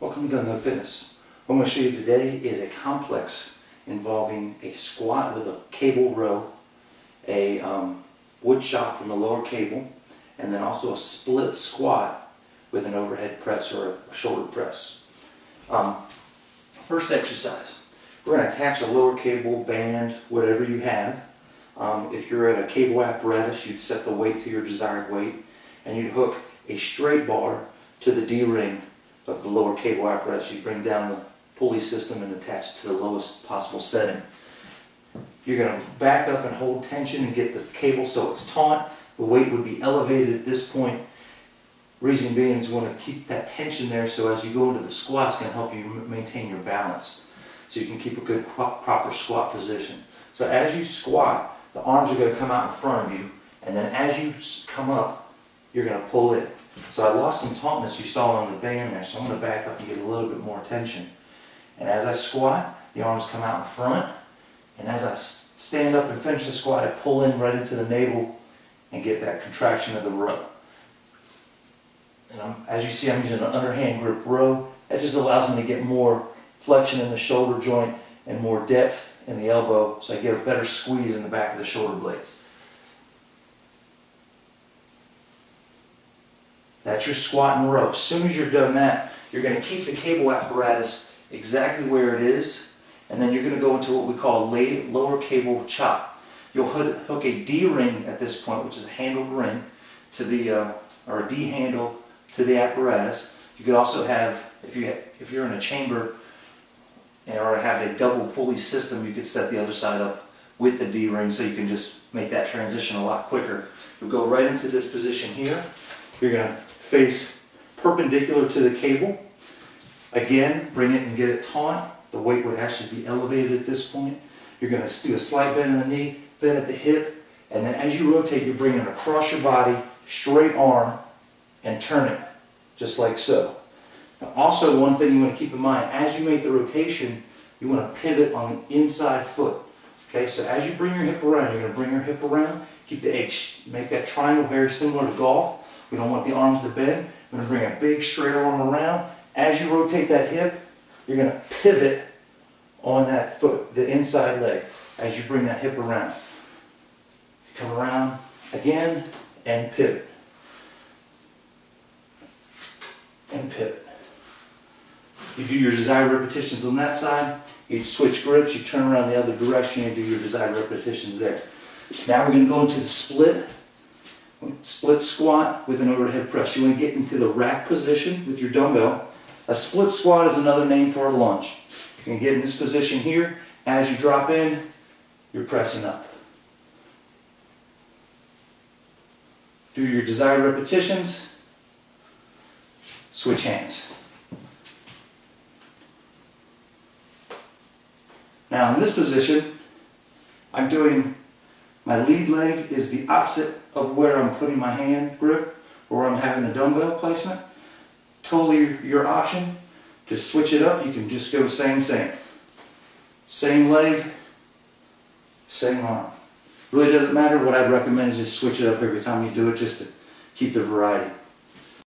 Welcome to Gungho Fitness. What I'm going to show you today is a complex involving a squat with a cable row, a woodchop from the lower cable, and then also a split squat with an overhead press or a shoulder press. First exercise, we're going to attach a lower cable, band, whatever you have. If you're at a cable apparatus, you'd set the weight to your desired weight, and you'd hook a straight bar to the D-ring of the lower cable apparatus. You bring down the pulley system and attach it to the lowest possible setting. You're going to back up and hold tension and get the cable so it's taut. The weight would be elevated at this point. Reason being is you want to keep that tension there so as you go into the squat, it's going to help you maintain your balance so you can keep a good proper squat position. So as you squat, the arms are going to come out in front of you, and then as you come up, you're going to pull in. So I lost some tautness you saw on the band there, so I'm going to back up and get a little bit more tension. And as I squat, the arms come out in front, and as I stand up and finish the squat, I pull in right into the navel and get that contraction of the row. And as you see, I'm using an underhand grip row. That just allows me to get more flexion in the shoulder joint and more depth in the elbow, so I get a better squeeze in the back of the shoulder blades. That's your squat and row. As soon as you're done that, you're going to keep the cable apparatus exactly where it is, and then you're going to go into what we call lower cable chop. You'll hook a D ring at this point, which is a handled ring, to the or a D handle to the apparatus. You could also have, if you're in a chamber or have a double pulley system, you could set the other side up with the D ring so you can just make that transition a lot quicker. You'll go right into this position here. You're going to face perpendicular to the cable. Again, bring it and get it taut. The weight would actually be elevated at this point. You're going to do a slight bend in the knee, bend at the hip, and then as you rotate, you're bringing it across your body, straight arm, and turn it, just like so. Now also, one thing you want to keep in mind, as you make the rotation, you want to pivot on the inside foot. Okay, so as you bring your hip around, you're going to bring your hip around, keep the H, make that triangle very similar to golf. We don't want the arms to bend. We're going to bring a big straight arm around. As you rotate that hip, you're going to pivot on that foot, the inside leg, as you bring that hip around. Come around again and pivot. And pivot. You do your desired repetitions on that side. You switch grips, you turn around the other direction, and do your desired repetitions there. Now we're going to go into the split squat with an overhead press. You want to get into the rack position with your dumbbell. A split squat is another name for a lunge. You can get in this position here. As you drop in, you're pressing up. Do your desired repetitions. Switch hands. Now in this position, I'm doing, my lead leg is the opposite of where I'm putting my hand grip or where I'm having the dumbbell placement. Totally your option. Just switch it up. You can just go same. Same leg, same arm. Really doesn't matter. What I'd recommend is just switch it up every time you do it just to keep the variety.